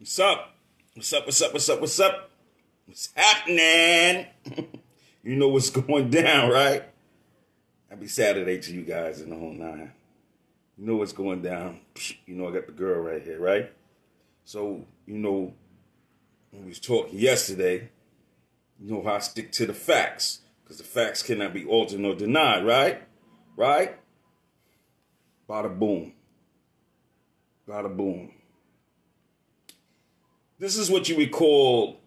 What's up? What's up? What's up? What's up? What's up? What's happening? You know what's going down, right? Happy Saturday to you guys in the whole nine. You know what's going down. You know I got the girl right here, right? So, you know, when we was talking yesterday, you know how I stick to the facts. Because the facts cannot be altered nor denied, right? Right? Bada boom. Bada boom. This is what you would call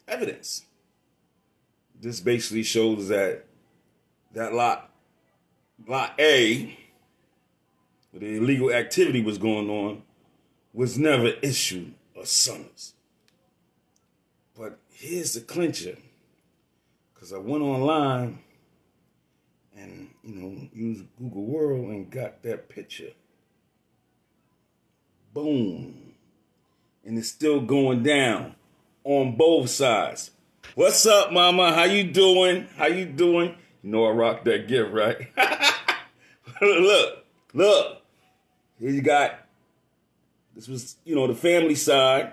evidence. This basically shows that lot A, where the illegal activity was going on, was never issued a summons. But here's the clincher, because I went online and, used Google World and got that picture. Boom. And it's still going down on both sides. What's up, mama? How you doing? How you doing? You know I rock that gift, right? Look. Here you got, this was, the family side,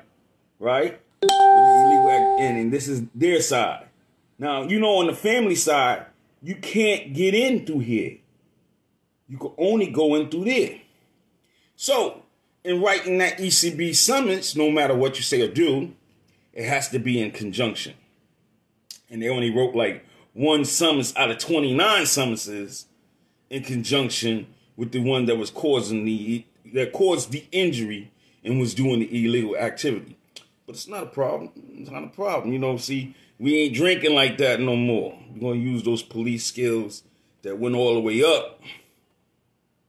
right? With the illegal and this is their side. Now, on the family side, you can't get in through here. You can only go in through there. So, in writing that ECB summons, no matter what you say or do, it has to be in conjunction. And they only wrote like one summons out of 29 summonses in conjunction with the one that was caused the injury and was doing the illegal activity. But it's not a problem. It's not a problem. See, we ain't drinking like that no more. We're going to use those police skills that went all the way up,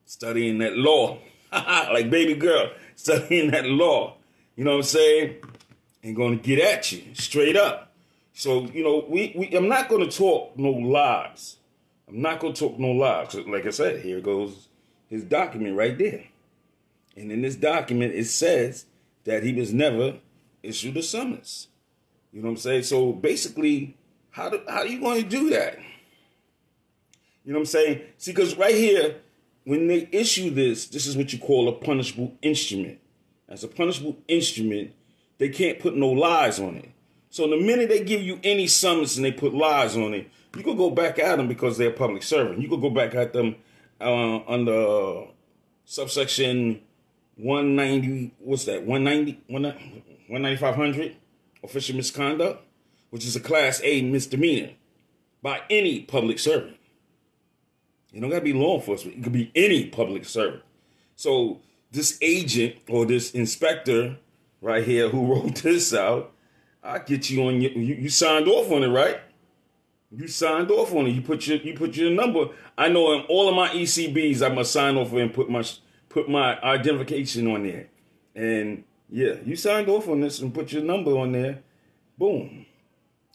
studying that law. Like baby girl, studying that law. You know what I'm saying? And going to get at you straight up. So, I'm not going to talk no lies. I'm not going to talk no lies. Like I said, here goes his document right there. And in this document, it says that he was never issued a summons. You know what I'm saying? So basically, how are you going to do that? You know what I'm saying? See, because right here, when they issue this is what you call a punishable instrument. As a punishable instrument, they can't put no lies on it. So the minute they give you any summons and they put lies on it, you could go back at them because they're a public servant. You could go back at them under subsection 190, what's that, 19500, official misconduct, which is a class A misdemeanor by any public servant. You don't got to be law enforcement. It could be any public servant. So this agent or this inspector right here who wrote this out, I'll get you on you signed off on it, right? You signed off on it. You put your number. I know in all of my ECBs, I must sign off and put my identification on there. And yeah, you signed off on this and put your number on there. Boom.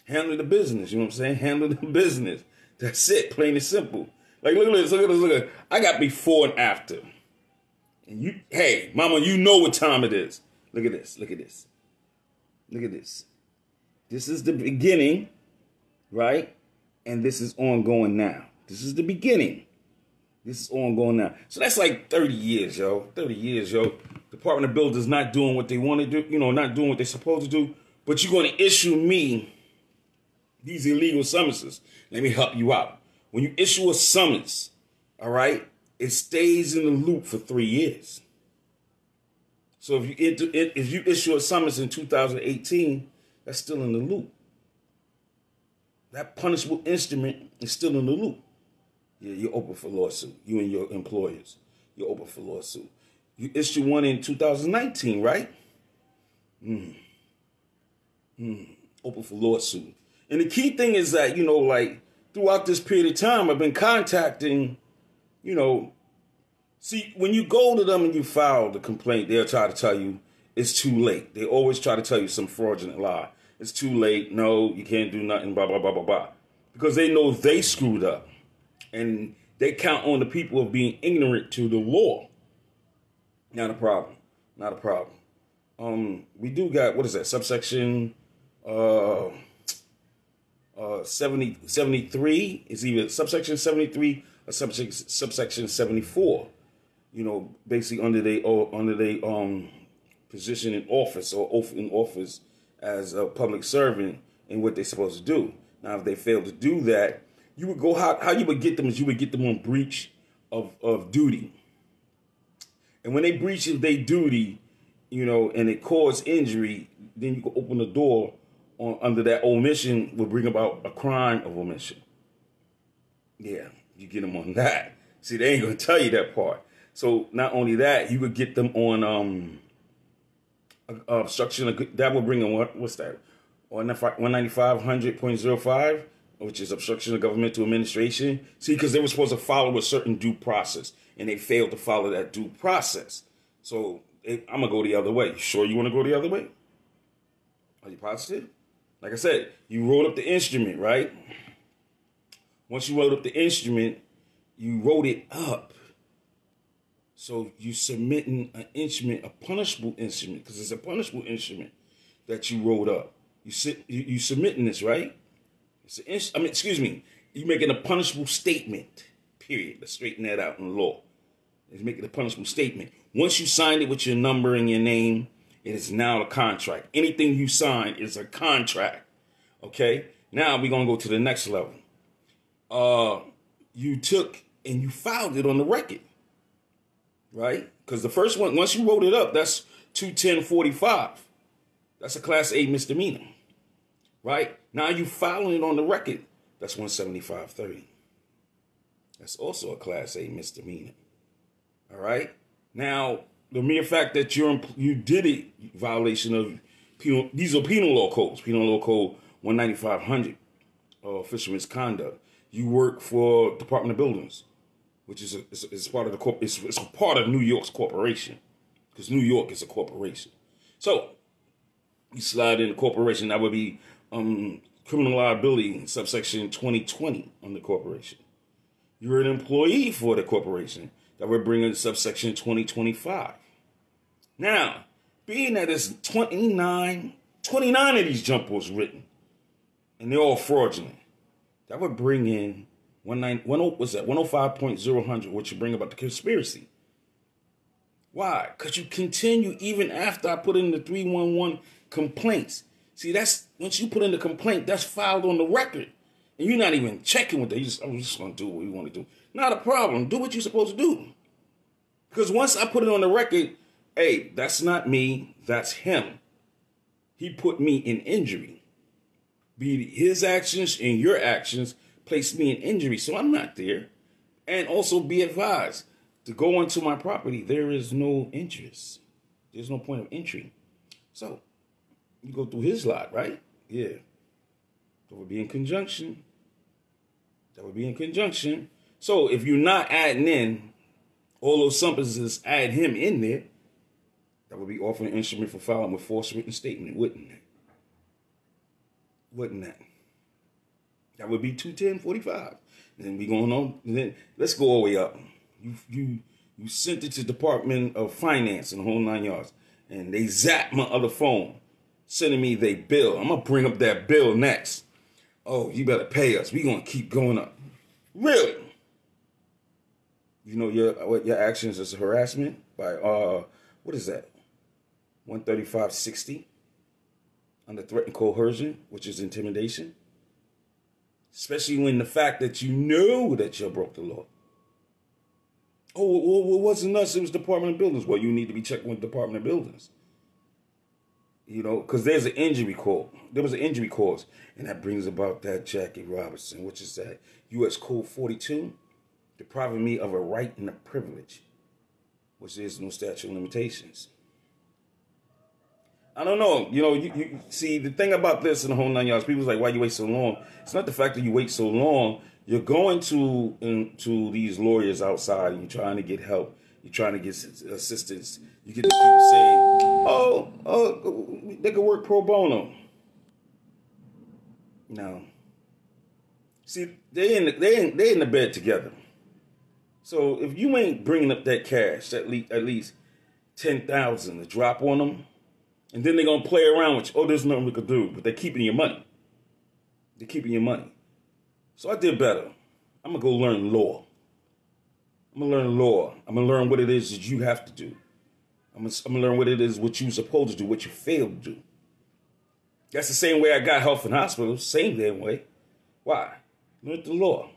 Handle the business. You know what I'm saying? Handle the business. That's it. Plain and simple. Like, look at this. I got before and after. And hey, mama, you know what time it is. Look at this. Look at this. This is the beginning, right? And this is ongoing now. This is the beginning. This is ongoing now. So that's like 30 years, yo. 30 years, yo. Department of Builders not doing what they want to do, not doing what they're supposed to do. But you're going to issue me these illegal summonses. Let me help you out. When you issue a summons, all right, it stays in the loop for 3 years. So if you issue a summons in 2018, that's still in the loop. That punishable instrument is still in the loop. Yeah, you're open for lawsuit. You and your employers, you're open for lawsuit. You issue one in 2019, right? Open for lawsuit. And the key thing is that, throughout this period of time, I've been contacting, see, when you go to them and you file the complaint, they'll try to tell you it's too late. They always try to tell you some fraudulent lie. It's too late. No, you can't do nothing, blah, blah, blah, blah, blah. Because they know they screwed up. And they count on the people of being ignorant to the law. Not a problem. Not a problem. We do got, what is that, subsection 73? It's either subsection 73 or subsection 74. Basically under they position in office or oath in office as a public servant and what they're supposed to do. Now, if they fail to do that, you would go how you would get them is you would get them on breach of duty. And when they breach of their duty, and it cause injury, then you can open the door under that omission will bring about a crime of omission. Yeah, you get them on that. See, they ain't gonna tell you that part. So not only that, you would get them on obstruction. That will bring them what's that? 19500.05, which is obstruction of governmental administration. See, because they were supposed to follow a certain due process, and they failed to follow that due process. So I'm gonna go the other way. You sure you want to go the other way? Are you positive? Like I said, you wrote up the instrument, right? Once you wrote up the instrument, you wrote it up. So you submitting an instrument, a punishable instrument, because it's a punishable instrument that you wrote up. You submitting this, right? You're making a punishable statement, period. Let's straighten that out in the law. It's making a punishable statement. Once you signed it with your number and your name, it is now a contract. Anything you sign is a contract. Okay? Now we're going to go to the next level. You took and you filed it on the record. Right? Because the first one, once you wrote it up, that's 210.45. That's a Class A misdemeanor. Right? Now you filing it on the record. That's 175.30. That's also a Class A misdemeanor. All right? Now, the mere fact that you did it, violation of these are penal law codes. Penal law code 19500, official misconduct. You work for Department of Buildings, which is part of it's a part of New York's corporation, because New York is a corporation. So you slide in the corporation. That would be criminal liability subsection 2020 on the corporation. You're an employee for the corporation. That would bring in subsection 2025. Now, being that it's 29 of these jumpers written, and they're all fraudulent, that would bring in 105.000, which would bring about the conspiracy. Why? Because you continue even after I put in the 311 complaints. See, that's once you put in the complaint, that's filed on the record. And you're not even checking with that. I'm just going to do what you want to do. Not a problem. Do what you're supposed to do. Because once I put it on the record, hey, that's not me, that's him. He put me in injury. Be it his actions and your actions placed me in injury, so I'm not there. And also be advised, to go onto my property, there is no interest. There's no point of entry. So, you go through his lot, right? Yeah. That would be in conjunction. So, if you're not adding in all those substances, add him in there, that would be offering an instrument for filing with false written statement, wouldn't it? Wouldn't that? That would be 210.45. Then we going on. Then let's go all the way up. You sent it to Department of Finance and the whole 9 yards, and they zapped my other phone, sending me their bill. I'm gonna bring up that bill next. Oh, you better pay us. We gonna keep going up. Really? You know your actions is harassment by what is that? 135.60 under threat and coercion, which is intimidation. Especially when the fact that you know that you broke the law. Oh, well, it wasn't us, it was Department of Buildings. Well, you need to be checking with Department of Buildings. You know, because there's an injury cause. There was an injury cause. And that brings about that Jackie Robinson, which is that U.S. Code 42, depriving me of a right and a privilege, which is no statute of limitations. I don't know. You know, you see, the thing about this in the whole 9 yards, people's like, why you wait so long? It's not the fact that you wait so long. You're going to these lawyers outside and you're trying to get help. You're trying to get assistance. You get the people saying, oh, they could work pro bono. No. See, they in the bed together. So if you ain't bringing up that cash, at least 10,000 to drop on them, and then they're going to play around with you. Oh, there's nothing we could do. But they're keeping your money. They're keeping your money. So I did better. I'm going to go learn law. I'm going to learn law. I'm going to learn what it is that you have to do. I'm gonna learn what it is, what you're supposed to do, what you failed to do. That's the same way I got health in hospitals. Same damn way. Why? Learn the law.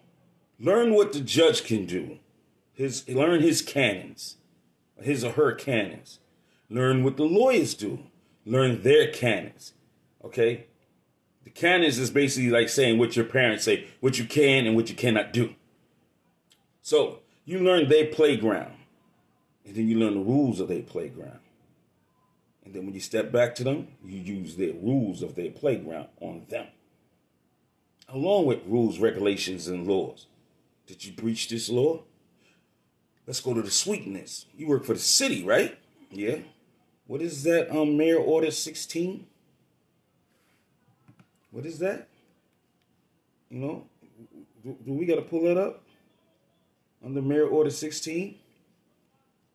Learn what the judge can do. Learn his canons, his or her canons. Learn what the lawyers do. Learn their canons. Okay? The canons is basically like saying what your parents say, what you can and what you cannot do. So you learn their playground, and then you learn the rules of their playground. And then when you step back to them, you use their rules of their playground on them. Along with rules, regulations, and laws. Did you breach this law? Let's go to the sweetness. You work for the city, right? Yeah. What is that? Mayor Order 16? What is that? You know, do we got to pull that up? Under Mayor Order 16?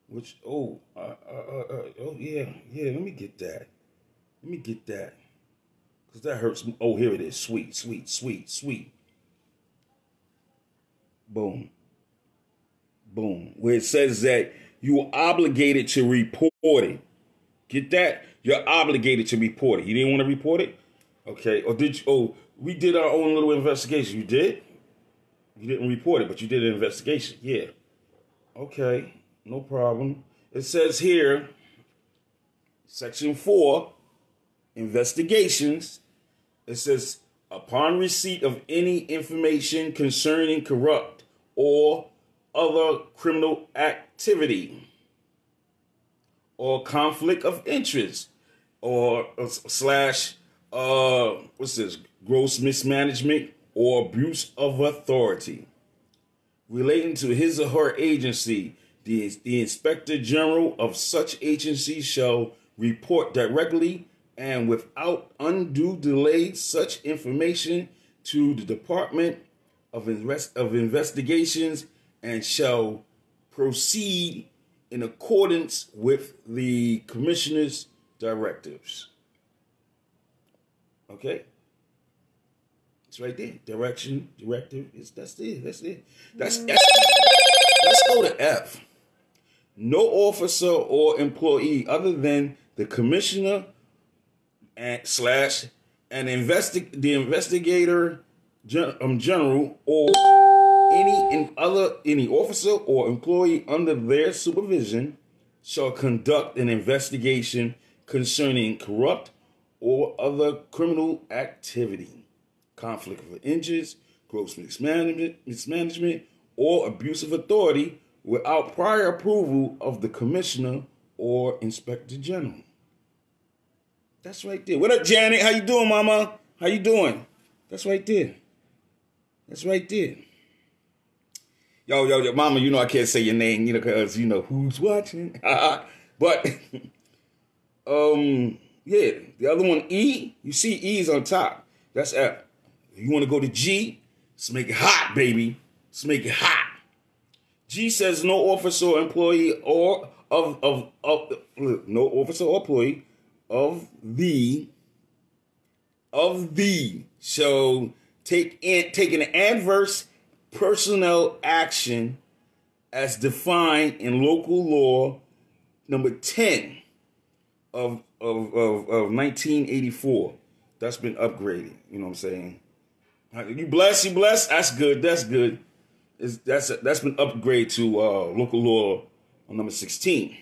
Which, oh yeah, let me get that. Because that hurts. Oh, here it is. Sweet. Boom. Where it says that you are obligated to report it. Get that? You're obligated to report it. You didn't want to report it? Okay. Or did you? Oh, we did our own little investigation. You did? You didn't report it, but you did an investigation. Yeah. Okay. No problem. It says here, Section 4, investigations. It says, upon receipt of any information concerning corrupt or other criminal activity or conflict of interest or slash, what's this, gross mismanagement or abuse of authority relating to his or her agency, the Inspector General of such agency shall report directly and without undue delay such information to the Department of Investigations and shall proceed in accordance with the Commissioner's directives. Okay? It's right there. Directive. That's it. That's F. Let's go to F. No officer or employee other than the Commissioner and the investigator general or any officer or employee under their supervision shall conduct an investigation concerning corrupt or other criminal activity, conflict of interest, gross mismanagement, or abuse of authority without prior approval of the Commissioner or Inspector General. That's right there. What up, Janet? How you doing, Mama? How you doing? That's right there. Yo, Mama, you know I can't say your name, because you know who's watching. But, yeah, the other one, E, you see E is on top. That's F. You want to go to G? Let's make it hot, baby. Let's make it hot. G says no officer or employee or no officer or employee of the shall take an adverse personnel action as defined in local law number 10 of 1984. That's been upgraded. You know what I'm saying? You blessed. That's good. That's good. That's been upgraded to local law number 16,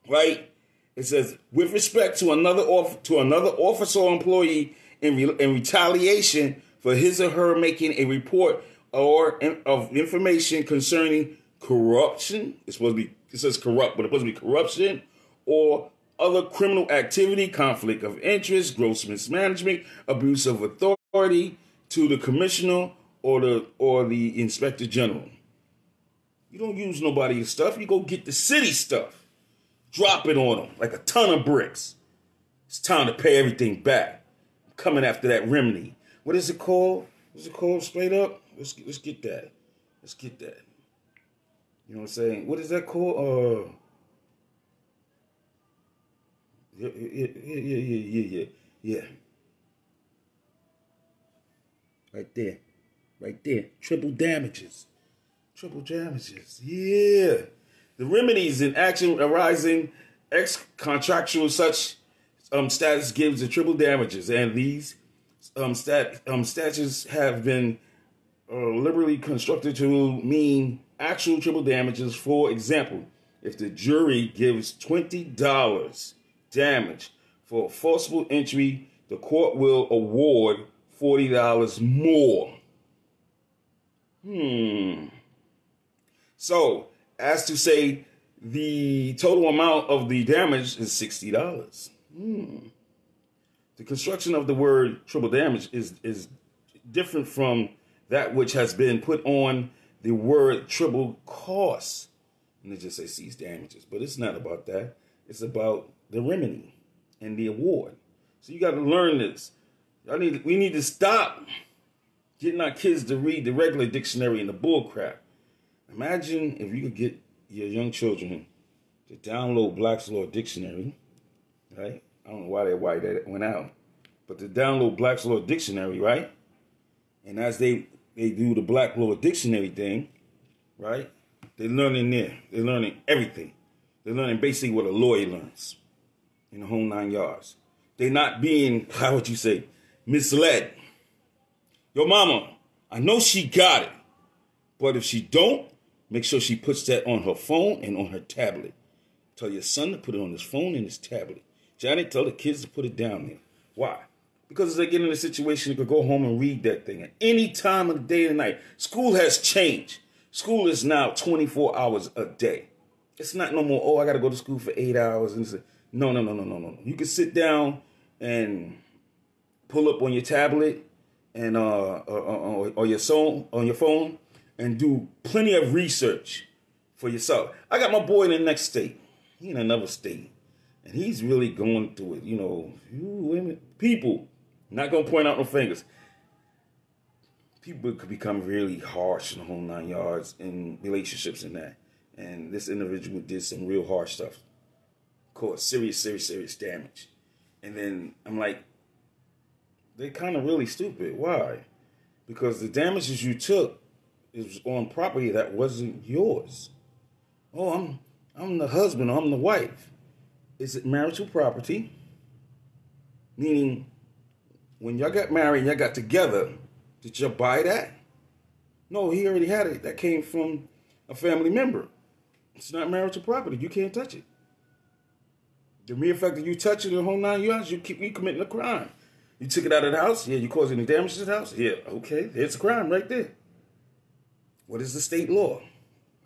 right? It says with respect to another officer or employee in retaliation for his or her making a report of information concerning corruption. It says corrupt, but it's supposed to be corruption or other criminal activity, conflict of interest, gross mismanagement, abuse of authority to the Commissioner or the Inspector General. You don't use nobody's stuff. You go get the city stuff. Drop it on them like a ton of bricks. It's time to pay everything back. I'm coming after that remedy. What is it called? Straight up? Let's get that. You know what I'm saying? What is that called? Yeah. Right there. Triple damages. Yeah. The remedies in action arising Contractual such status gives the triple damages, and these statutes have been liberally constructed to mean actual triple damages. For example, if the jury gives $20 damage for a forcible entry, the court will award $40 more. So, as to say, the total amount of the damage is $60. The construction of the word triple damage is different from that which has been put on the word triple cost. And they just say cease damages. But it's not about that. It's about the remedy and the award. So you got to learn this. We need to stop getting our kids to read the regular dictionary and the bull crap. Imagine if you could get your young children to download Black's Law Dictionary, right? I don't know why that went out, but to download Black's Law Dictionary, right? And as they do the Black Law Dictionary thing, right? They're learning there. They're learning everything. They're learning basically what a lawyer learns in the whole 9 yards. They're not being, how would you say, misled. Your mama, I know she got it, but if she don't, make sure she puts that on her phone and on her tablet. Tell your son to put it on his phone and his tablet. Johnny, tell the kids to put it down there. Why? Because as they get in a situation, they could go home and read that thing at any time of the day and night. School has changed. School is now 24 hours a day. It's not no more, oh, I got to go to school for 8 hours. And no. You can sit down and pull up on your tablet and or your phone and do plenty of research for yourself. I got my boy in the next state. He in another state. And he's really going through it. You know, women, people, not going to point out no fingers. People could become really harsh in the whole 9 yards in relationships and that. And this individual did some real harsh stuff. Caused serious damage. And then I'm like, they're kind of really stupid. Why? Because the damages you took is on property that wasn't yours. Oh, I'm the husband, or I'm the wife. Is it marital property? Meaning, when y'all got married, y'all got together, did y'all buy that? No, he already had it. That came from a family member. It's not marital property. You can't touch it. The mere fact that you touch it the whole 9 yards, you committing a crime. You took it out of the house? Yeah. You caused any damage to the house? Yeah. Okay. There's a crime right there. What is the state law?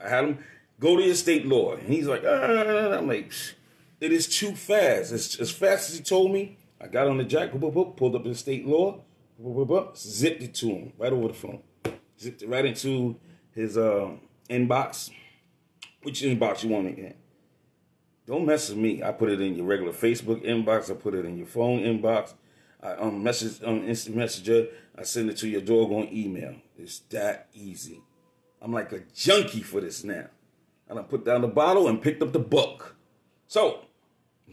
I had him go to your state law. And he's like, I'm like, it is too fast. As fast as he told me, I got on the jack, pulled up the state law, zipped it to him right over the phone. Zipped it right into his inbox. Which inbox you want it in? Don't mess with me. I put it in your regular Facebook inbox. I put it in your phone inbox. I message on instant messenger. I send it to your doggone email. It's that easy. I'm like a junkie for this now. And I put down the bottle and picked up the book. So,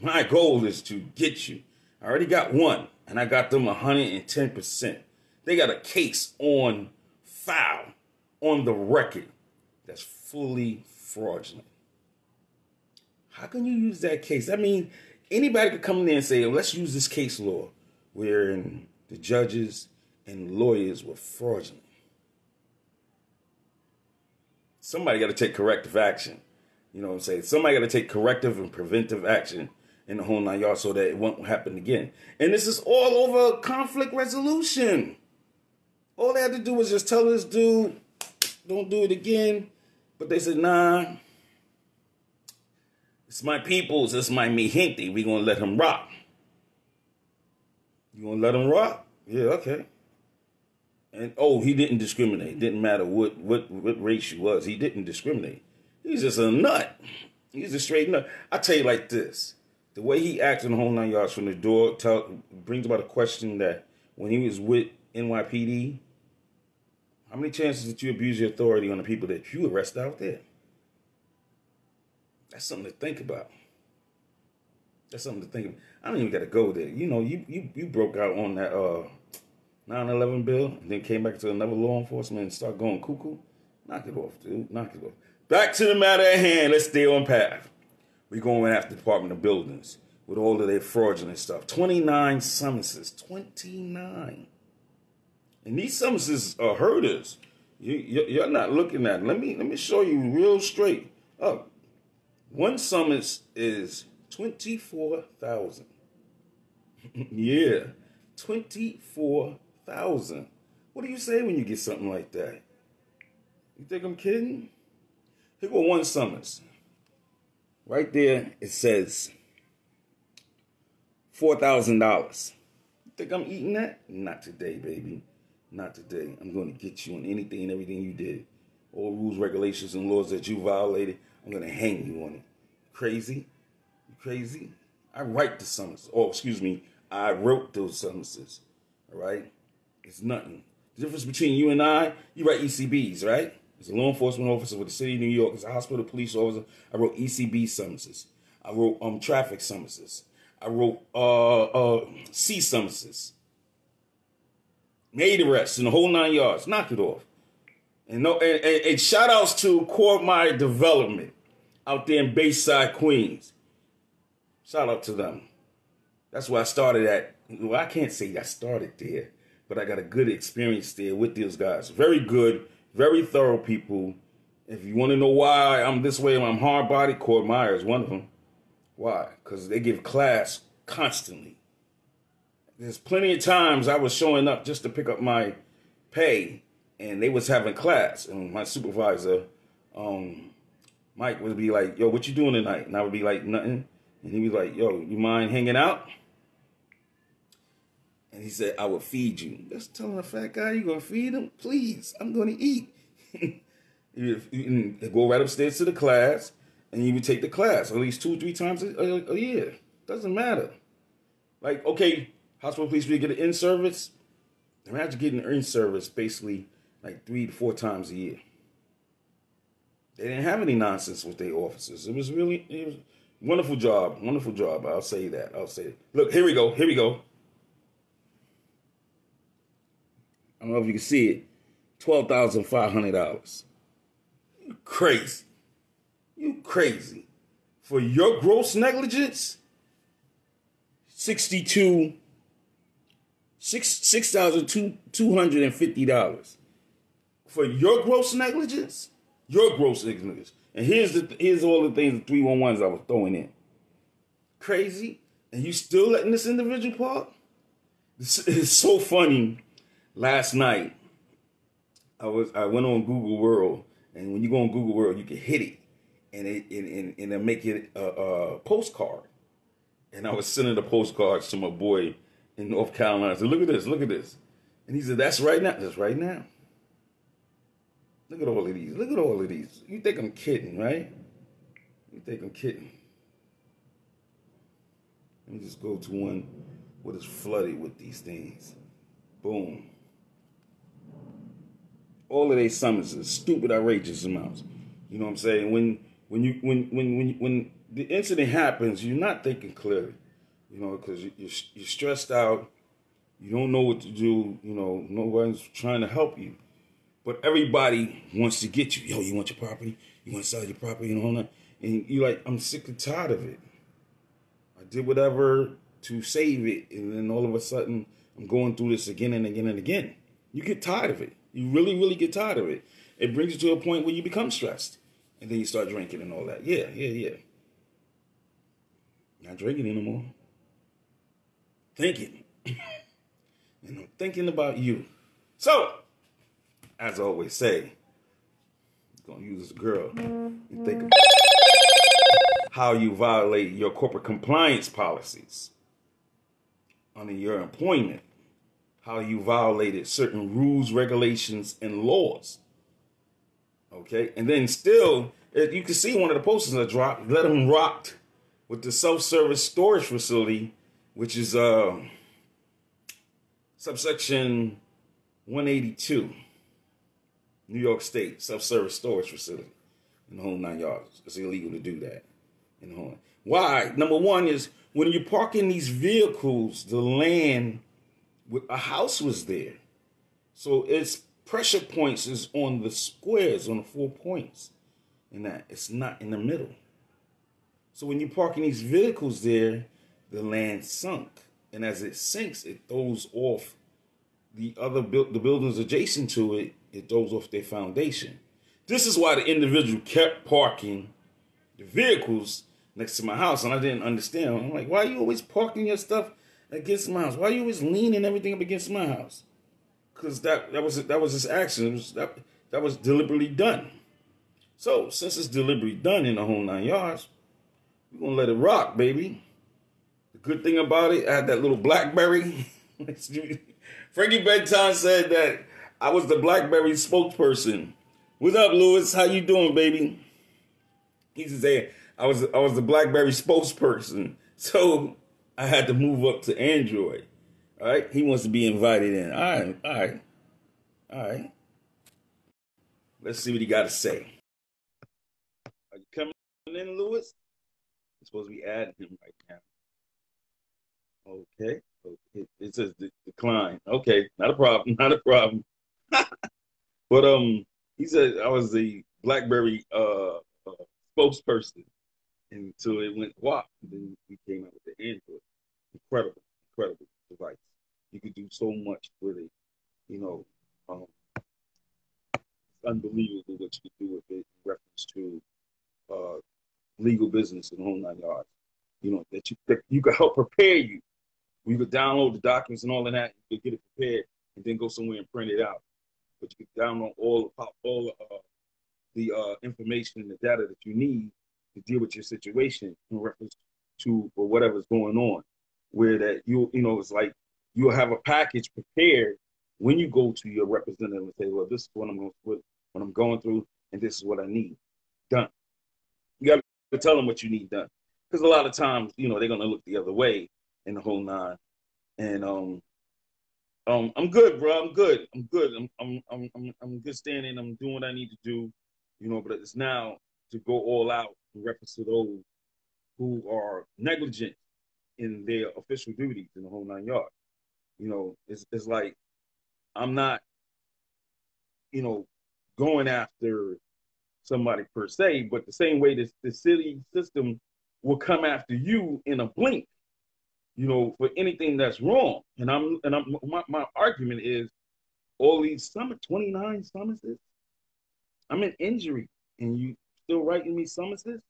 my goal is to get you. I already got one, and I got them 110%. They got a case on file, on the record, that's fully fraudulent. How can you use that case? I mean, anybody could come in there and say, let's use this case law, wherein the judges and lawyers were fraudulent. Somebody got to take corrective action. You know what I'm saying? Somebody got to take corrective and preventive action in the whole 9 yards so that it won't happen again. And this is all over conflict resolution. All they had to do was just tell this dude, don't do it again. But they said, nah, it's my peoples, it's my mi gente. We going to let him rock. You going to let him rock? Yeah, okay. And, he didn't discriminate. It didn't matter what race you was. He didn't discriminate. He's just a nut. He's a straight nut. I tell you like this. The way he acted in the whole 9 yards from the door brings about a question that when he was with NYPD, how many chances did you abuse your authority on the people that you arrest out there? That's something to think about. That's something to think about. I don't even got to go there. You know, you broke out on that 9/11 bill and then came back to another law enforcement and start going cuckoo. Knock it off, dude. Knock it off. Back to the matter at hand. Let's stay on path. We're going after the Department of Buildings with all of their fraudulent stuff. 29 summonses. 29. And these summonses are herders. You're not looking at it. Let me show you real straight up. One summons is 24,000. Yeah, 24,000. What do you say when you get something like that? You think I'm kidding? Here go one summons. Right there, it says $4,000. You think I'm eating that? Not today, baby. Not today. I'm going to get you on anything and everything you did. All rules, regulations, and laws that you violated, I'm going to hang you on it. Crazy? You crazy? I write the summons. Oh, excuse me. I wrote those summonses. All right? It's nothing. The difference between you and I, you write ECBs, right? As a law enforcement officer with the city of New York, as a hospital police officer, I wrote ECB summonses. I wrote traffic summonses. I wrote C summonses. Made arrests in the whole 9 yards. Knocked it off. And shout outs to Court My Development out there in Bayside, Queens. Shout out to them. That's where I started at. Well, I can't say I started there, but I got a good experience there with those guys. Very good, very thorough people. If you want to know why I'm this way, I'm hard-bodied, Court Meyer is one of them. Why? Because they give class constantly. There's plenty of times I was showing up just to pick up my pay, and they was having class. And my supervisor, Mike, would be like, yo, what you doing tonight? And I would be like, nothing. And he was like, yo, you mind hanging out? And he said, I will feed you. Just telling a fat guy, you going to feed him? Please, I'm going to eat. You go right upstairs to the class, and you would take the class at least 2 or 3 times a year. Doesn't matter. Like, okay, hospital police, we get an in-service. Imagine getting an in-service basically like 3 to 4 times a year. They didn't have any nonsense with their officers. It was wonderful job. Wonderful job. I'll say that. Look, here we go. I don't know if you can see it. $12,500. You crazy. You crazy. For your gross negligence, $6,250. For your gross negligence? Your gross negligence. And here's all the things, the 311s I was throwing in. Crazy? And you still letting this individual park? It's so funny. Last night, I went on Google World, and when you go on Google World, you can hit it, and it'll make it a postcard. And I was sending the postcards to my boy in North Carolina. I said, look at this. And he said, that's right now. That's right now. Look at all of these. You think I'm kidding, right? You think I'm kidding. Let me just go to one what is flooded with these things. Boom. All of their summonses, stupid, outrageous amounts. You know what I'm saying? When the incident happens, you're not thinking clearly. You know, because you're stressed out. You don't know what to do. You know, nobody's trying to help you. But everybody wants to get you. Yo, you want your property? You want to sell your property and all that? And you're like, I'm sick and tired of it. I did whatever to save it, and then all of a sudden, I'm going through this again and again and again. You get tired of it. You really, really get tired of it. It brings you to a point where you become stressed. And then you start drinking and all that. Yeah. Not drinking anymore. Thinking. And I'm thinking about you. So, as I always say, I'm going to use this girl. You think about how you violate your corporate compliance policies under your employment. How you violated certain rules, regulations, and laws. Okay? And then still, you can see one of the posters I dropped, let them rock with the self-service storage facility, which is subsection 182, New York State, self-service storage facility in the whole 9 yards. It's illegal to do that in the whole. Why? Number one is when you're parking these vehicles, the land, a house was there. So its pressure points is on the squares, on the 4 points. And that it's not in the middle. So when you're parking these vehicles there, the land sunk, and as it sinks, it throws off the buildings adjacent to it. It throws off their foundation. This is why the individual kept parking the vehicles next to my house, and I didn't understand. I'm like, why are you always parking your stuff against my house? Why are you always leaning everything up against my house? Because that was his action. That was deliberately done. So since it's deliberately done in the whole 9 yards, we're gonna let it rock, baby. The good thing about it, I had that little BlackBerry. Frankie Bedtime said that I was the BlackBerry spokesperson. What's up, Lewis? How you doing, baby? He's saying I was the BlackBerry spokesperson. So I had to move up to Android. All right. He wants to be invited in. All right. Let's see what he got to say. Are you coming in, Lewis? You're supposed to be adding him right now. Okay. It says decline. Okay, not a problem. Not a problem. But he said I was the BlackBerry spokesperson until it went WAP. And then we came out with the Android. Incredible device. You could do so much with it. You know, it's unbelievable what you could do with it in reference to legal business in the whole 9 yards. You know, that you could help prepare you. You could download the documents and all of that. You could get it prepared and then go somewhere and print it out. But you could download all the information and the data that you need to deal with your situation in reference to or whatever's going on. Where that it's like you'll have a package prepared when you go to your representative and say, well, this is what I'm going through, and this is what I need done. You got to tell them what you need done, because a lot of times, they're going to look the other way in the whole nine. And I'm good, bro. I'm good. I'm good standing. I'm doing what I need to do, But it's now to go all out in reference to those who are negligent in their official duties in the whole 9 yards. It's like I'm not, going after somebody per se, but the same way the city system will come after you in a blink, for anything that's wrong. And my argument is all these 29 summonses. I'm in injury, and you still writing me summonses?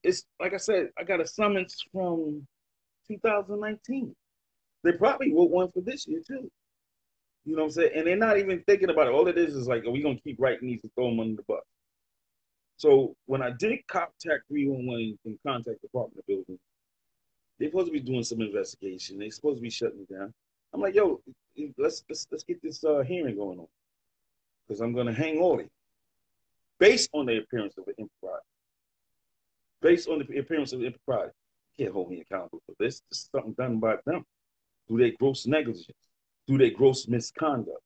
It's like I said, I got a summons from 2019. They probably wrote one for this year too. You know what I'm saying? And they're not even thinking about it. All it is like, are we gonna keep writing these and throw them under the bus? So when I did contact 311 and contact Department of Building, they're supposed to be doing some investigation. They're supposed to be shutting it down. I'm like, yo, let's get this hearing going on, because I'm gonna hang all it based on the appearance of an impropriety. Based on the appearance of impropriety, you can't hold me accountable for this. This is something done by them through their gross negligence, through their gross misconduct.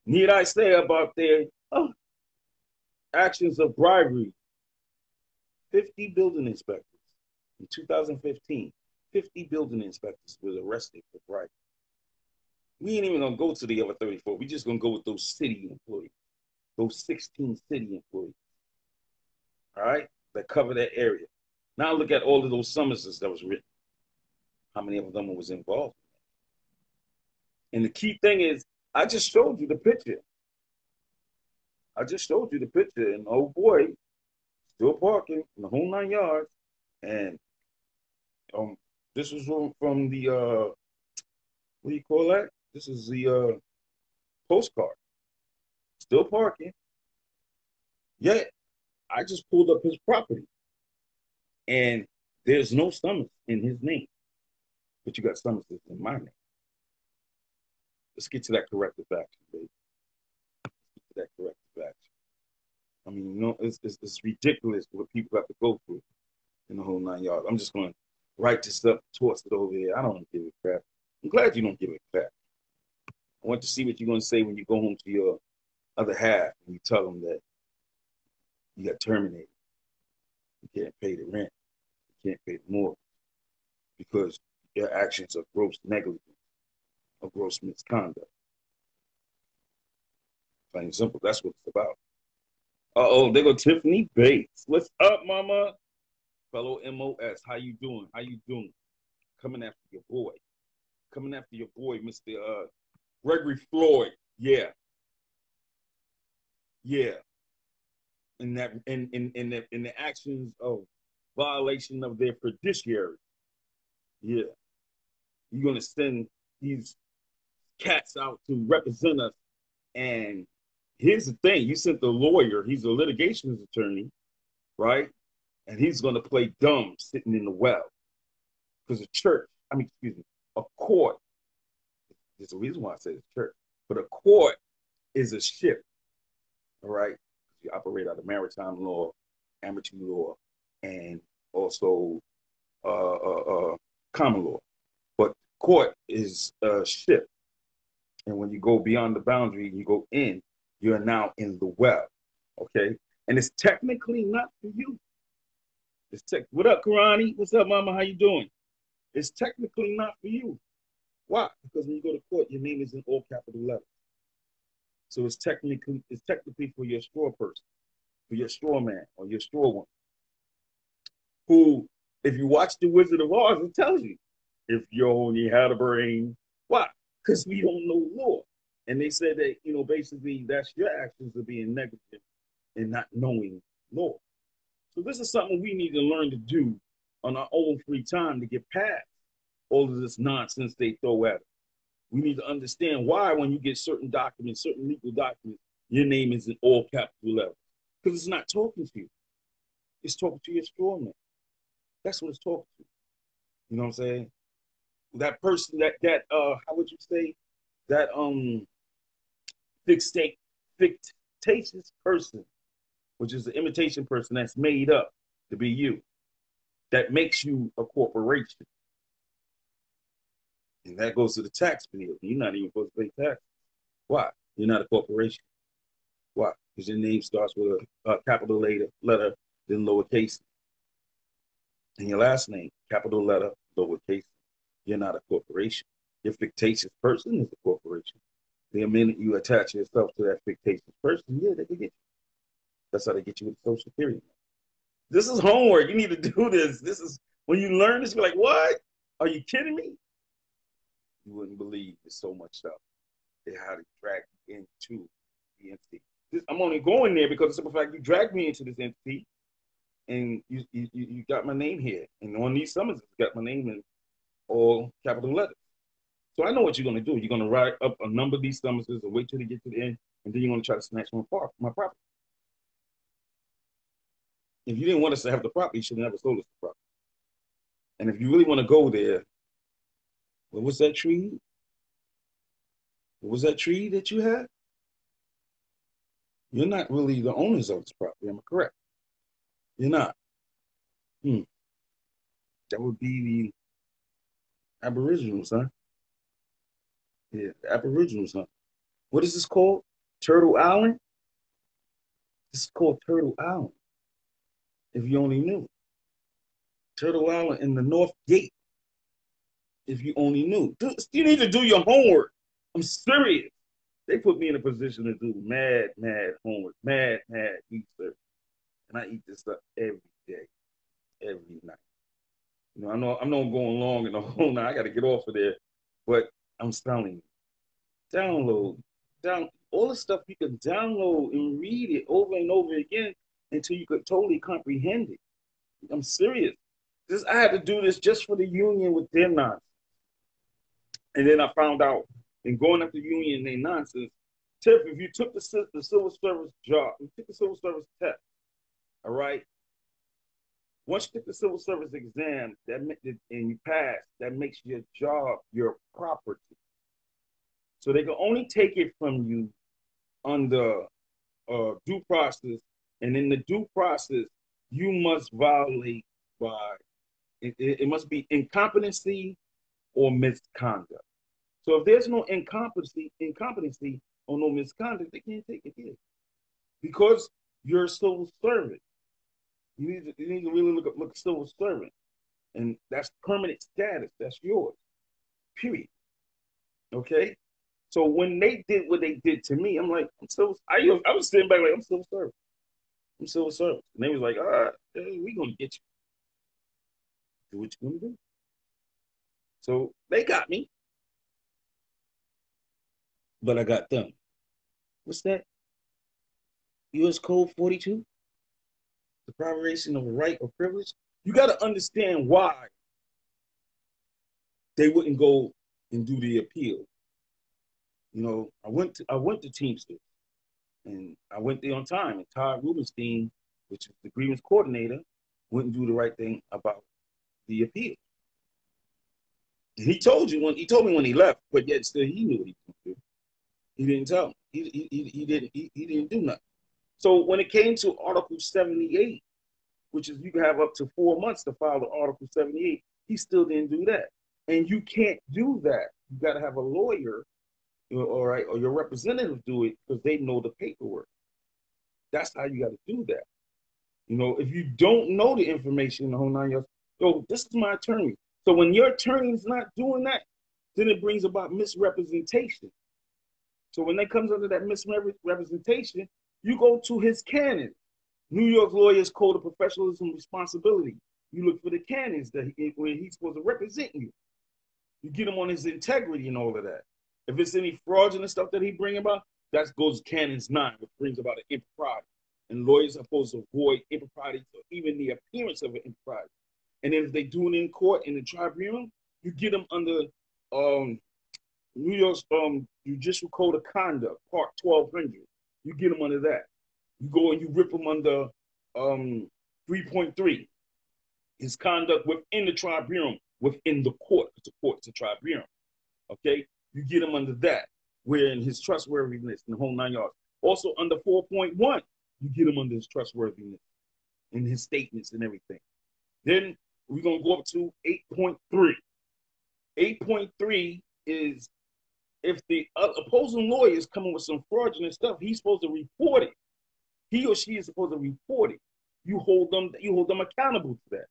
Need I say about their actions of bribery? 50 building inspectors in 2015. 50 building inspectors were arrested for bribery. We ain't even gonna go to the other 34. We just gonna go with those city employees, those 16 city employees. All right, that cover that area. Now look at all of those summonses that was written. How many of them was involved? And the key thing is, I just showed you the picture. And oh boy, still parking in the whole 9 yards. And this was from the what do you call that? This is the postcard. Still parking. Yet I just pulled up his property, and there's no summons in his name, but you got summonses in my name. Let's get to that corrective action, baby. That corrective action. I mean, it's ridiculous what people have to go through in the whole 9 yards. I'm just going to write this up, toss it over here. I don't give a crap. I'm glad you don't give a crap. I want to see what you're going to say when you go home to your other half and you tell them that you got terminated. You can't pay the rent. You can't pay the mortgage because your actions are gross negligence or gross misconduct. Plain and simple. That's what it's about. Uh-oh, there go Tiffany Bates. What's up, mama? Fellow MOS, how you doing? How you doing? Coming after your boy. Coming after your boy, Mr. Gregory Floyd. Yeah, yeah. In the actions of violation of their fiduciary. Yeah. You're gonna send these cats out to represent us. And here's the thing: you sent the lawyer, he's a litigations attorney, right? And he's gonna play dumb sitting in the well. Because a church, I mean, excuse me, a court, there's a reason why I say it's church, but a court is a ship, all right? You operate out of maritime law, amateur law, and also common law. But court is a ship. And when you go beyond the boundary, you go in, you're now in the well, okay? And it's technically not for you. What up, Karani? What's up, mama? How you doing? It's technically not for you. Why? Because when you go to court, your name is in all capital letters. So it's technically for your straw person, for your straw man or your straw woman. Who, if you watch The Wizard of Oz, it tells you if you only had a brain. Why? Because we don't know law. And they said that, basically that's your actions of being negligent and not knowing law. So this is something we need to learn to do on our own free time to get past all of this nonsense they throw at us. We need to understand why when you get certain documents, certain legal documents, your name is in all capital letters. Because it's not talking to you. It's talking to your straw man. That's what it's talking to. You know what I'm saying? That person, how would you say, that fictitious person, which is the imitation person that's made up to be you, that makes you a corporation. And that goes to the tax bill. You're not even supposed to pay tax. Why? You're not a corporation. Why? Because your name starts with a capital letter, then lowercase. And your last name, capital letter, lowercase. You're not a corporation. Your fictitious person is a corporation. The minute you attach yourself to that fictitious person, yeah, they can get you. That's how they get you with Social Security. This is homework. You need to do this. This is when you learn this, you're like, what? Are you kidding me? You wouldn't believe there's so much stuff. They how to drag you into the entity. I'm only going there because of the simple fact you dragged me into this entity, and you got my name here. And on these summonses, you got my name in all capital letters. So I know what you're going to do. You're going to write up a number of these summonses and wait till they get to the end, and then you're going to try to snatch my property. If you didn't want us to have the property, you should have never sold us the property. And if you really want to go there, what was that tree? What was that tree that you had? You're not really the owners of this property. Am I correct? You're not. That would be the Aboriginals, huh? Yeah, the Aboriginals, huh? What is this called? Turtle Island? This is called Turtle Island. If you only knew. Turtle Island in the North Gate. If you only knew. You need to do your homework. I'm serious. They put me in a position to do mad homework, mad research. And I eat this stuff every day, every night. I know I'm not going long in the whole night. I got to get off of there. But I'm telling you, down all the stuff you can download and read it over and over again until you could totally comprehend it. I'm serious. I had to do this just for the union with their nonsense. And then I found out in going up the union and their nonsense, Tiff, if you took the civil service job, you took the civil service test, all right? Once you took the civil service exam and you pass, that makes your job your property. So they can only take it from you under due process. And in the due process, you must violate by, it must be incompetency or misconduct. So if there's no incompetency or no misconduct, they can't take it here. Because you're a civil servant. You need to really look at civil servant. And that's permanent status. That's yours. Period. Okay? So when they did what they did to me, I'm like, I was sitting back like, I'm civil servant. I'm civil servant. And they was like, all right, we're going to get you. Do what you're going to do. So they got me, but I got them. What's that? U.S. Code 42? The privation of a right or privilege? You got to understand why they wouldn't go and do the appeal. You know, I went to Teamsters, and I went there on time. And Todd Rubenstein, which is the grievance coordinator, wouldn't do the right thing about the appeal. And he told me when he left, but yet still he knew what he was going to do. He didn't tell me. He didn't do nothing. So when it came to Article 78, which is you can have up to 4 months to file the Article 78, he still didn't do that. And you can't do that. You got to have a lawyer, all right, or your representative do it because they know the paperwork. That's how you got to do that. You know, if you don't know the information, the whole 9 yards, yo, this is my attorney. So when your attorney is not doing that, then it brings about misrepresentation. So when it comes under that misrepresentation, you go to his canon. New York Lawyers Code of Professionalism and Responsibility. You look for the canons that when he's supposed to represent you. You get him on his integrity and all of that. If it's any fraudulent stuff that he bring about, that goes canons 9, which brings about an impropriety. And lawyers are supposed to avoid impropriety or even the appearance of an impropriety. And then if they do it in court, in the tribunal, you get them under New York's Judicial Code of Conduct, Part 1200. You get them under that. You go and you rip them under 3.3. His conduct within the tribunal, within the court, because the court's a tribunal. Okay? You get him under that, where in his trustworthiness in the whole 9 yards. Also under 4.1, you get him under his trustworthiness in his statements and everything. Then we're going to go up to 8.3. 8.3 is if the opposing lawyer is coming with some fraudulent stuff, he's supposed to report it. He or she is supposed to report it. You hold them accountable to that.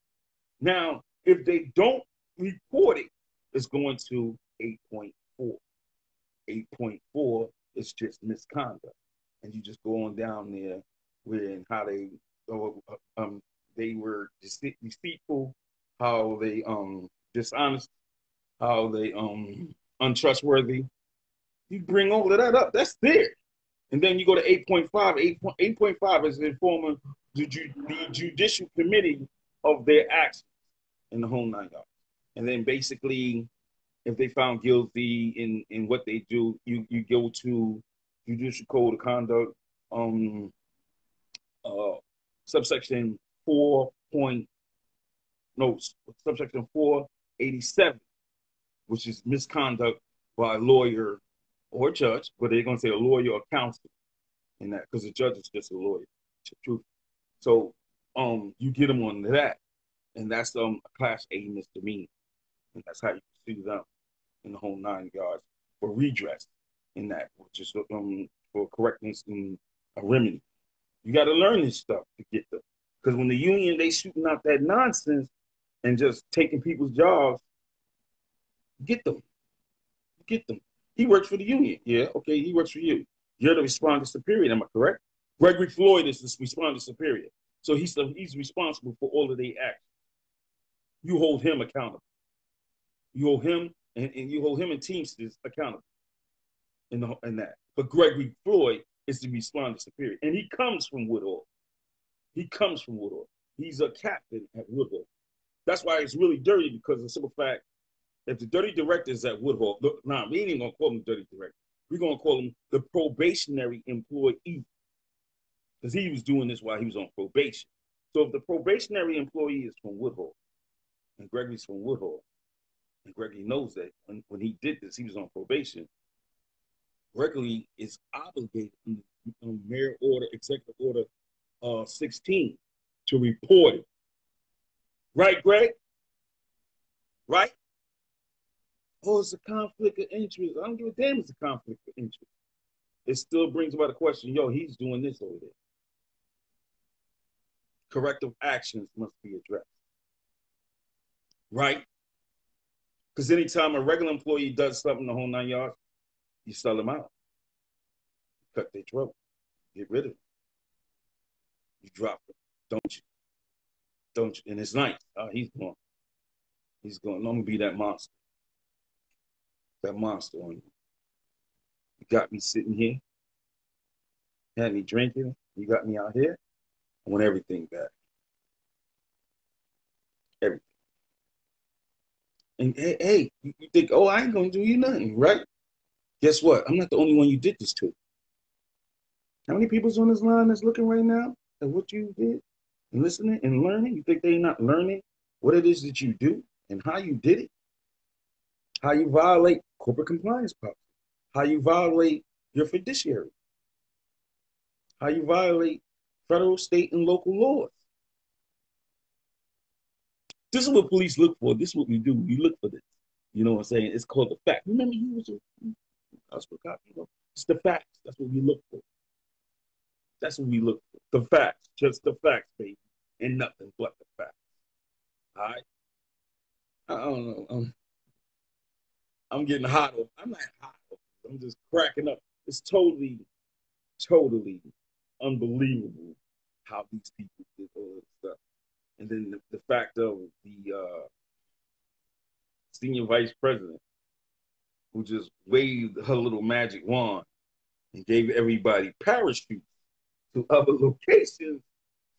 Now, if they don't report it, it's going to 8.4. 8.4 is just misconduct. And you just go on down there where how they were deceitful, how they dishonest, how they untrustworthy. You bring all of that up, that's there. And then you go to 8.5. 8.5 is informing the judicial committee of their actions in the whole 9 yards. And then basically, if they found guilty in what they do, you go to Judicial Code of Conduct, subsection 487, which is misconduct by a lawyer or judge, but they're going to say a lawyer or counsel in that, because the judge is just a lawyer. Truth. So you get them on that, and that's a class A misdemeanor, and that's how you pursue them in the whole 9 yards for redress in that, which is for correctness and a remedy. You got to learn this stuff to get them, because when the union they shooting out that nonsense and just taking people's jobs, get them. He works for the union. Yeah, okay, he works for you. You're the respondent superior, am I correct? Gregory Floyd is the respondent superior. So he's responsible for all of the actions. You hold him accountable. You hold him and you hold him and Teamsters accountable in that. But Gregory Floyd is the respondent superior. And he comes from Woodhall. He's a captain at Woodhall. That's why it's really dirty, because of the simple fact, if the dirty director is at Woodhall, we ain't even going to call him the dirty director. We're going to call him the probationary employee, because he was doing this while he was on probation. So if the probationary employee is from Woodhall, and Gregory's from Woodhall, and Gregory knows that when he did this, he was on probation, Gregory is obligated on Mayor Order, Executive Order 16 to report it. Right, Greg? Right? Oh, it's a conflict of interest. I don't give a damn it's a conflict of interest. It still brings about a question, yo, he's doing this over there. Corrective actions must be addressed. Right? Because anytime a regular employee does something the whole 9 yards, you sell them out. You cut their throat. Get rid of them. You drop them. Don't you? And it's nice. Oh, he's gone. He's going, I'm gonna be that monster. That monster on you. You got me sitting here, had me drinking, you got me out here. I want everything back. Everything. And hey, you think, oh, I ain't gonna do you nothing, right? Guess what? I'm not the only one you did this to. How many people's on this line that's looking right now at what you did and listening and learning? You think they're not learning what it is that you do and how you did it? How you violate corporate compliance policy? How you violate your fiduciary? How you violate federal, state, and local laws? This is what police look for. This is what we do. We look for this. You know what I'm saying? It's called the fact. Remember, you was a hospital cop. You know, it's the facts. That's what we look for. That's what we look for. The facts, just the facts, baby, and nothing but the facts. All right. I don't know. I'm getting hot. I'm not hot. I'm just cracking up. It's totally, totally unbelievable how these people did all this stuff. And then the fact of the senior vice president who just waved her little magic wand and gave everybody parachutes to other locations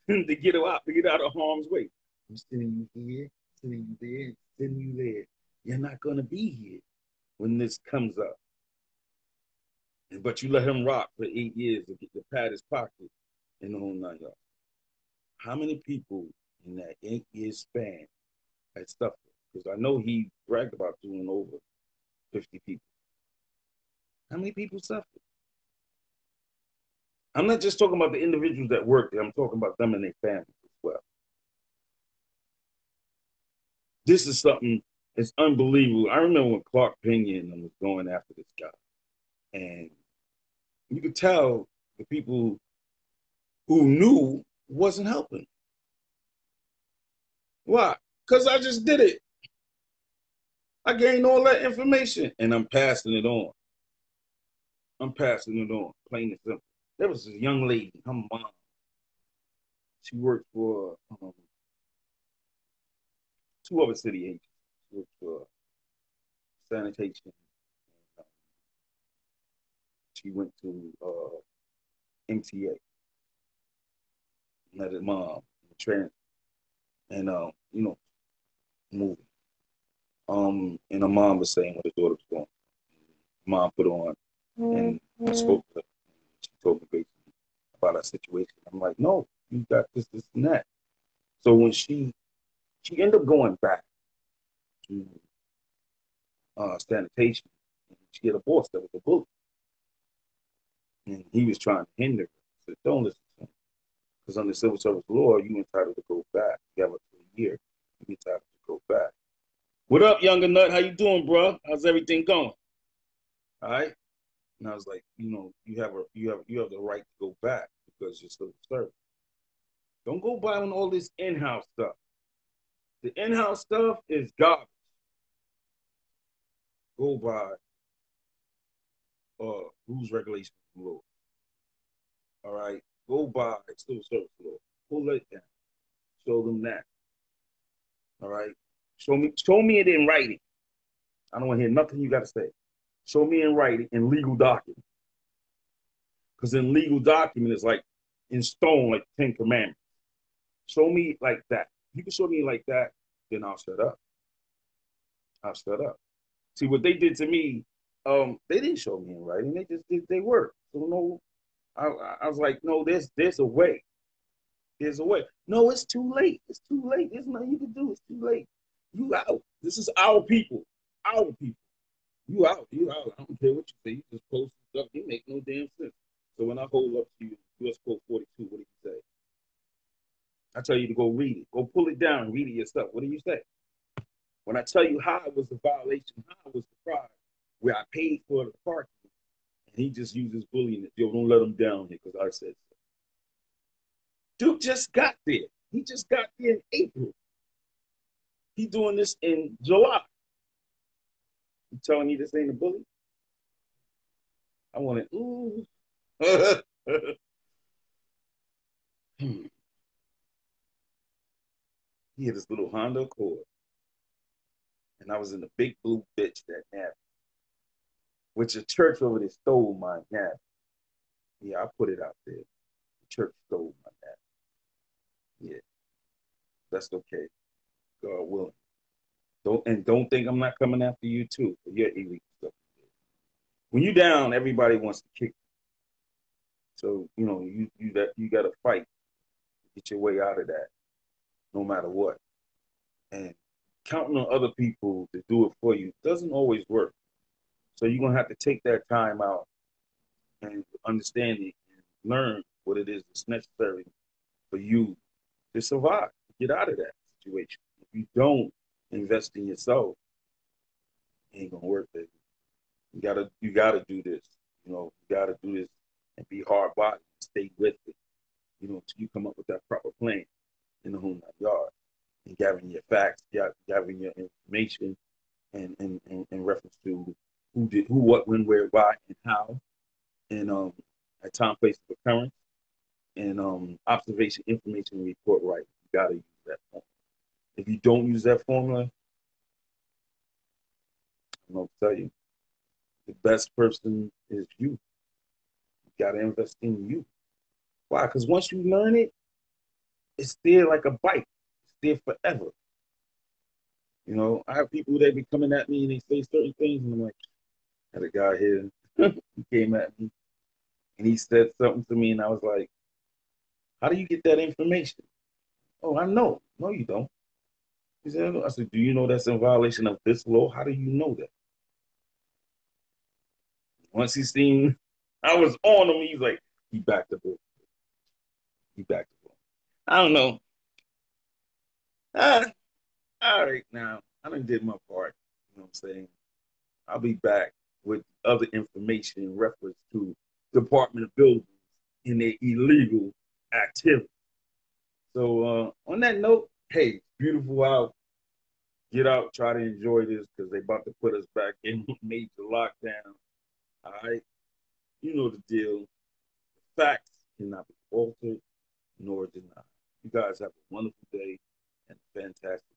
to get out of harm's way. I'm sending you here, sending you there, sending you there. You're not gonna be here when this comes up. But you let him rock for 8 years to get to pat his pocket in the whole 9 yards. How many people in that 8 year span had stuff? Because I know he bragged about doing over 50 people. How many people suffered? I'm not just talking about the individuals that worked there. I'm talking about them and their families as well. This is something that's unbelievable. I remember when Clark Pinion was going after this guy. And you could tell the people who knew wasn't helping. Why? Because I just did it. I gained all that information and I'm passing it on. I'm passing it on, plain and simple. There was this young lady, her mom. She worked for two other city agents. She worked for sanitation. She went to MTA. Met her mom, trans, and moving. And her mom was saying what her daughter was going. Mom put on, and I spoke to her. She told me basically about our situation. I'm like, no, you got this, this, and that. So when she ended up going back to sanitation, she had a boss that was a bully, and he was trying to hinder her. I said, don't listen to him, because under civil service law, you entitled to go back. You have up to a year. You entitled to go back. What up, younger nut? How you doing, bro? How's everything going? All right. And I was like, you have the right to go back because you're still serving. Don't go by on all this in-house stuff. The in-house stuff is garbage. Go by rules, regulations, and law. All right. Go by civil service law. Pull it down. Show them that. All right. Show me it in writing. I don't want to hear nothing you got to say. Show me in writing in legal document. Because in legal document it's like in stone, like the Ten Commandments. Show me like that. You can show me like that, then I'll shut up. I'll shut up. See what they did to me, they didn't show me in writing. They just did their work. So no, I was like, no, there's a way. There's a way. No, it's too late. It's too late. There's nothing you can do. It's too late. You out. This is our people. Our people. You out. You out. I don't care what you say. You just post stuff. You make no damn sense. So when I hold up to you, US Code 42, what do you say? I tell you to go read it. Go pull it down and read it yourself. What do you say? When I tell you how it was a violation, how it was the crime, where I paid for the parking, and he just uses bullying. Yo, don't let him down here because I said so. Dude just got there. He just got there in April. He doing this in July. You telling me this ain't a bully? I want it. Ooh. He had this little Honda Accord. and I was in the big blue bitch that nap, which a church over there stole my nap. Yeah, I put it out there. The church stole my nap. Yeah, that's okay. God willing. Don't think I'm not coming after you too for your illegal stuff. When you down, everybody wants to kick you. So you got to fight to get your way out of that, no matter what. And counting on other people to do it for you doesn't always work. So you're gonna have to take that time out and understand it and learn what it is that's necessary for you to survive, to get out of that situation. If you don't invest in yourself, it ain't gonna work, baby. You gotta do this. You gotta do this and be hard body, stay with it, till you come up with that proper plan in the home yard and gathering your facts, gathering your information in reference to who did who, what, when, where, why, and how, and at time, place of occurrence, and observation, information, report right. You gotta use that formula. If you don't use that formula, I'm gonna tell you, the best person is you. You gotta invest in you. Why? Because once you learn it, it's there like a bike. It's there forever. I have people that be coming at me and they say certain things, and I'm like, I had a guy here, he came at me and he said something to me, and I was like, how do you get that information? Oh, I know. No, you don't. He said, I said, do you know that's in violation of this law? How do you know that? Once he seen I was on him, he's like, he backed the book. He backed the book. I don't know. Ah, all right, now I done did my part. You know what I'm saying? I'll be back with other information in reference to Department of Buildings in their illegal activity. So on that note, hey, beautiful out. Get out, try to enjoy this because they about to put us back in major lockdown. All right, you know the deal. Facts cannot be altered nor denied. You guys have a wonderful day and a fantastic